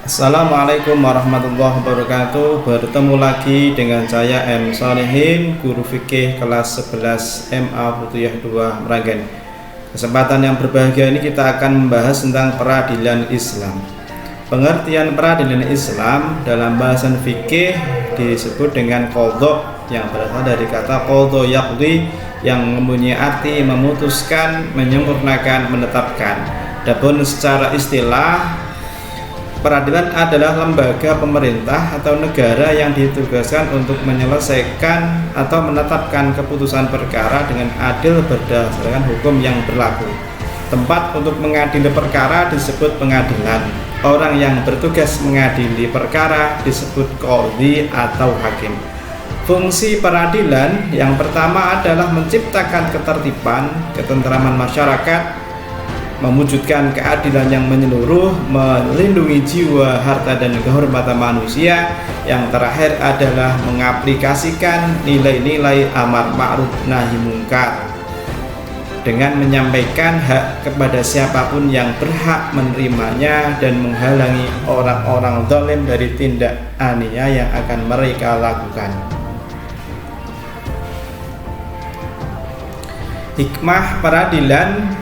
Assalamualaikum warahmatullahi wabarakatuh. Bertemu lagi dengan saya M. Salihin, guru fikih kelas 11 MA Futuyah 2 Meranggen. Kesempatan yang berbahagia ini kita akan membahas tentang peradilan Islam. Pengertian peradilan Islam dalam bahasan fikih disebut dengan qadha, yang berasal dari kata qadha yaqdi, yang mempunyai arti memutuskan, menyempurnakan, menetapkan. Adapun secara istilah, peradilan adalah lembaga pemerintah atau negara yang ditugaskan untuk menyelesaikan atau menetapkan keputusan perkara dengan adil berdasarkan hukum yang berlaku. Tempat untuk mengadili perkara disebut pengadilan. Orang yang bertugas mengadili perkara disebut qadhi atau hakim. Fungsi peradilan yang pertama adalah menciptakan ketertiban, ketentraman masyarakat, mewujudkan keadilan yang menyeluruh, melindungi jiwa, harta, dan kehormatan manusia. Yang terakhir adalah mengaplikasikan nilai-nilai amar ma'ruf nahi mungkar dengan menyampaikan hak kepada siapapun yang berhak menerimanya dan menghalangi orang-orang zalim dari tindak aniaya yang akan mereka lakukan. Hikmah peradilan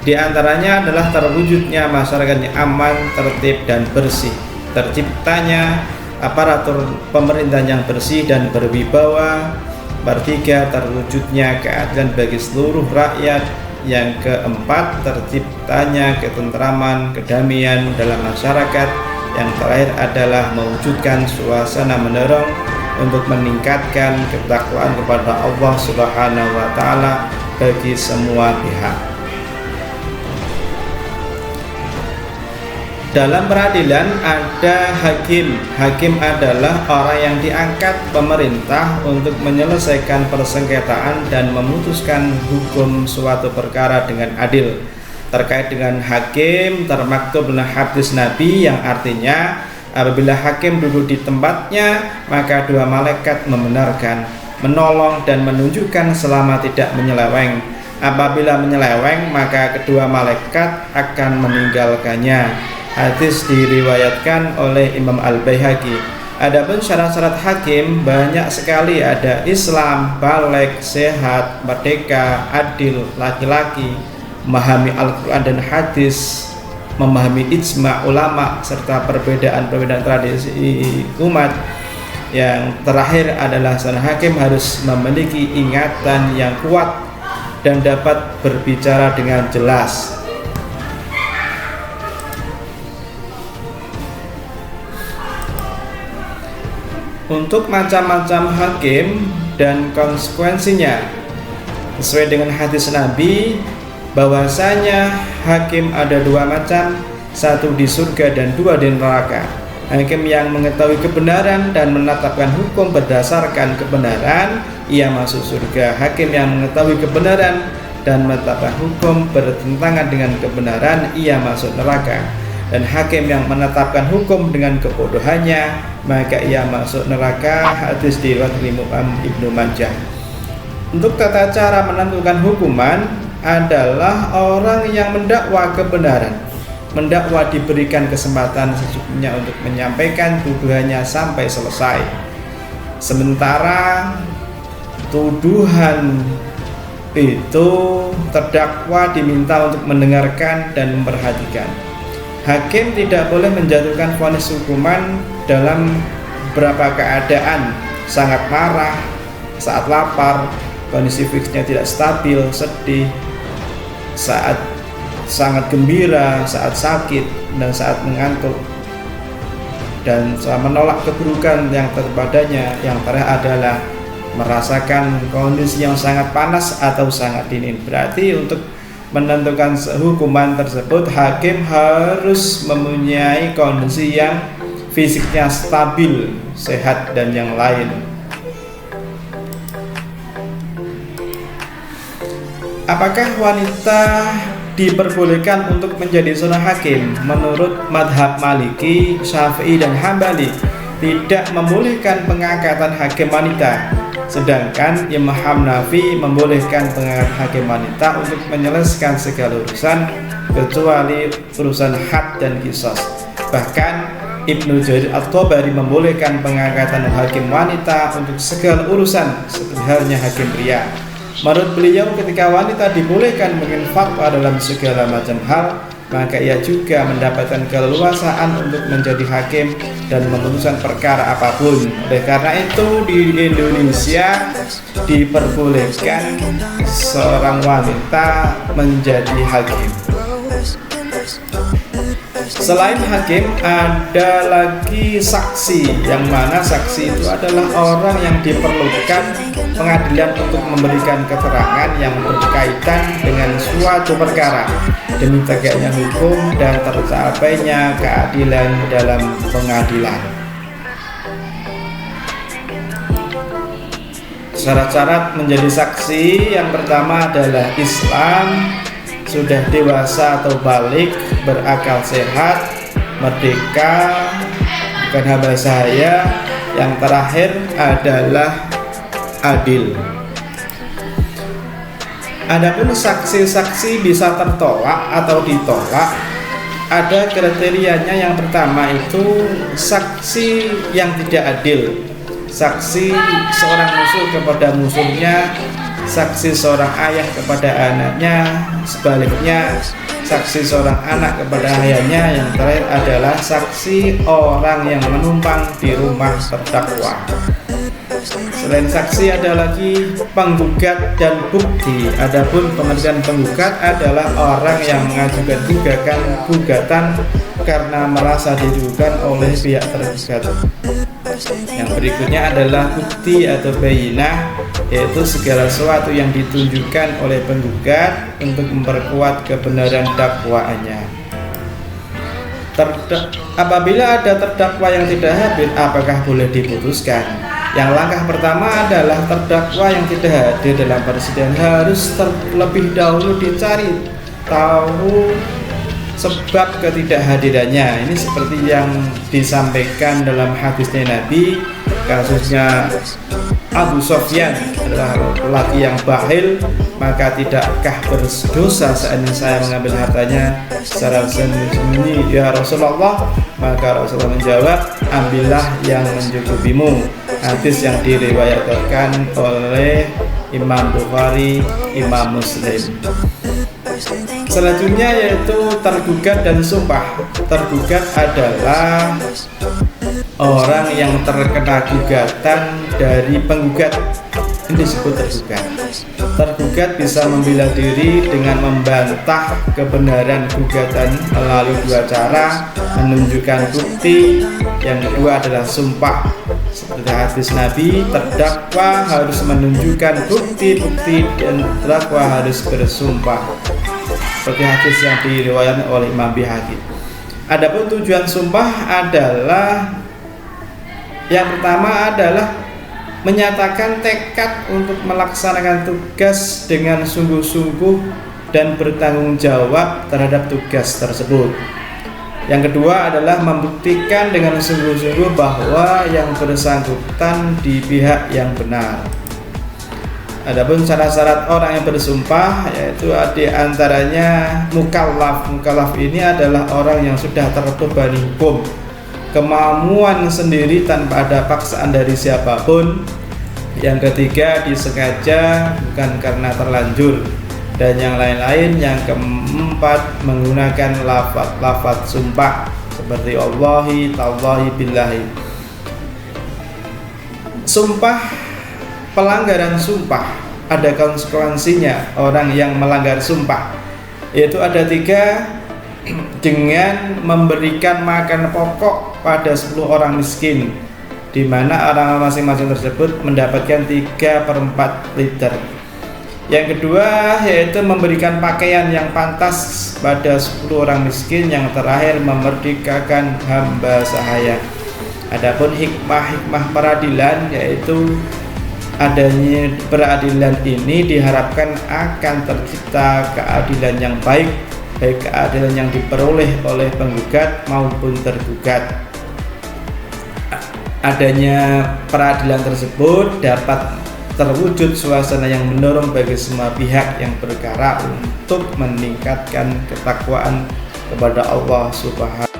di antaranya adalah terwujudnya masyarakat yang aman, tertib, dan bersih, terciptanya aparatur pemerintah yang bersih dan berwibawa. Bertiga, terwujudnya keadilan bagi seluruh rakyat. Yang keempat, terciptanya ketentraman, kedamaian dalam masyarakat. Yang terakhir adalah mewujudkan suasana mendorong untuk meningkatkan ketakwaan kepada Allah Subhanahu wa Ta'ala bagi semua pihak. Dalam peradilan ada hakim. Hakim adalah orang yang diangkat pemerintah untuk menyelesaikan persengketaan dan memutuskan hukum suatu perkara dengan adil. Terkait dengan hakim, termaktub dalam hadis Nabi yang artinya, apabila hakim duduk di tempatnya, maka dua malaikat membenarkan, menolong, dan menunjukkan selama tidak menyeleweng. Apabila menyeleweng, maka kedua malaikat akan meninggalkannya. Hadis diriwayatkan oleh Imam Al-Baihaqi. Adapun syarat-syarat hakim banyak sekali, ada Islam, baligh, sehat, merdeka, adil, laki-laki, memahami Al-Quran dan hadis, memahami ijma' ulama, serta perbedaan-perbedaan tradisi umat. Yang terakhir adalah seorang hakim harus memiliki ingatan yang kuat dan dapat berbicara dengan jelas. Untuk macam-macam hakim dan konsekuensinya, sesuai dengan hadis Nabi bahwasanya hakim ada dua macam, satu di surga dan dua di neraka. Hakim yang mengetahui kebenaran dan menetapkan hukum berdasarkan kebenaran, ia masuk surga. Hakim yang mengetahui kebenaran dan menetapkan hukum bertentangan dengan kebenaran, ia masuk neraka. Dan hakim yang menetapkan hukum dengan kebodohannya, maka ia masuk neraka. Hadis diriwayatkan Imam Ibnu Majah. Untuk tata cara menentukan hukuman adalah orang yang mendakwa kebenaran. Mendakwa diberikan kesempatan secukupnya untuk menyampaikan tuduhannya sampai selesai. Sementara tuduhan itu terdakwa diminta untuk mendengarkan dan memperhatikan. Hakim tidak boleh menjatuhkan vonis hukuman dalam beberapa keadaan: sangat marah, saat lapar, kondisi fisiknya tidak stabil, sedih, saat sangat gembira, saat sakit, dan saat mengantuk, dan menolak keburukan yang terpadanya. Yang terakhir adalah merasakan kondisi yang sangat panas atau sangat dingin. Berarti untuk menentukan hukuman tersebut, hakim harus mempunyai kondisi yang fisiknya stabil, sehat, dan yang lain. Apakah wanita diperbolehkan untuk menjadi seorang hakim? Menurut madhab Maliki, Syafi'i, dan Hambali, tidak membolehkan pengangkatan hakim wanita. Sedangkan Imam Hanafi membolehkan pengangkatan hakim wanita untuk menyelesaikan segala urusan kecuali urusan had dan qisas. Bahkan Ibnu Jarir At-Tabari membolehkan pengangkatan hakim wanita untuk segala urusan seperti halnya hakim pria. Menurut beliau, ketika wanita dibolehkan menginfakwa dalam segala macam hal, maka ia juga mendapatkan keleluasaan untuk menjadi hakim dan memutuskan perkara apapun. Oleh karena itu di Indonesia diperbolehkan seorang wanita menjadi hakim. Selain hakim, ada lagi saksi, yang mana saksi itu adalah orang yang diperlukan pengadilan untuk memberikan keterangan yang berkaitan dengan suatu perkara demi tegaknya hukum dan tercapainya keadilan dalam pengadilan. Syarat-syarat menjadi saksi yang pertama adalah Islam, sudah dewasa atau balik, berakal sehat, merdeka, bukan hamba sahaya. Yang terakhir adalah adil. Adapun saksi-saksi bisa tertolak atau ditolak. Ada kriterianya. Yang pertama itu saksi yang tidak adil. Saksi seorang musuh kepada musuhnya, saksi seorang ayah kepada anaknya, sebaliknya saksi seorang anak kepada ayahnya. Yang terakhir adalah saksi orang yang menumpang di rumah terdakwa. Selain saksi ada lagi penggugat dan bukti. Adapun pengertian penggugat adalah orang yang mengajukan gugatan karena merasa dirugikan oleh pihak tergugat. Yang berikutnya adalah bukti atau bayinah, yaitu segala sesuatu yang ditunjukkan oleh penggugat untuk memperkuat kebenaran dakwaannya. Apabila ada terdakwa yang tidak hadir, apakah boleh diputuskan? Yang langkah pertama adalah terdakwa yang tidak hadir dalam persidangan harus terlebih dahulu dicari tahu sebab ketidakhadirannya. Ini seperti yang disampaikan dalam hadisnya Nabi, kasusnya Abu Sofyan adalah lelaki yang bakhil, maka tidakkah berdosa seandainya saya mengambil hartanya secara sembunyi ya Rasulullah? Maka Rasulullah menjawab, ambillah yang mencukupimu. Hadis yang diriwayatkan oleh Imam Bukhari, Imam Muslim. Selanjutnya yaitu tergugat dan sumpah. Tergugat adalah orang yang terkena gugatan dari penggugat. Ini disebut tergugat. Tergugat bisa membela diri dengan membantah kebenaran gugatan melalui dua cara: menunjukkan bukti, yang kedua adalah sumpah. Seperti hadis Nabi, terdakwa harus menunjukkan bukti-bukti dan terdakwa harus bersumpah. Seperti hadis yang diriwayatkan oleh Imam Bihaqi. Adapun tujuan sumpah adalah, yang pertama adalah menyatakan tekad untuk melaksanakan tugas dengan sungguh-sungguh dan bertanggung jawab terhadap tugas tersebut. Yang kedua adalah membuktikan dengan sungguh-sungguh bahwa yang bersangkutan di pihak yang benar. Adapun syarat-syarat orang yang bersumpah, yaitu di antaranya mukallaf. Mukallaf ini adalah orang yang sudah terbebani hukum, kemauan sendiri tanpa ada paksaan dari siapapun. Yang ketiga disengaja, bukan karena terlanjur, dan yang lain-lain. Yang keempat menggunakan lafaz sumpah seperti Allahi, tallahi, billahi. Sumpah, pelanggaran sumpah ada konsekuensinya. Orang yang melanggar sumpah yaitu ada 3, dengan memberikan makan pokok pada 10 orang miskin, di mana orang masing-masing tersebut mendapatkan 3/4 liter. Yang kedua yaitu memberikan pakaian yang pantas pada 10 orang miskin. Yang terakhir memerdekakan hamba sahaya. Adapun hikmah peradilan, yaitu adanya peradilan ini diharapkan akan tercipta keadilan yang baik, baik keadilan yang diperoleh oleh penggugat maupun tergugat. Adanya peradilan tersebut dapat terwujud suasana yang mendorong bagi semua pihak yang bergerak untuk meningkatkan ketakwaan kepada Allah Subhanahu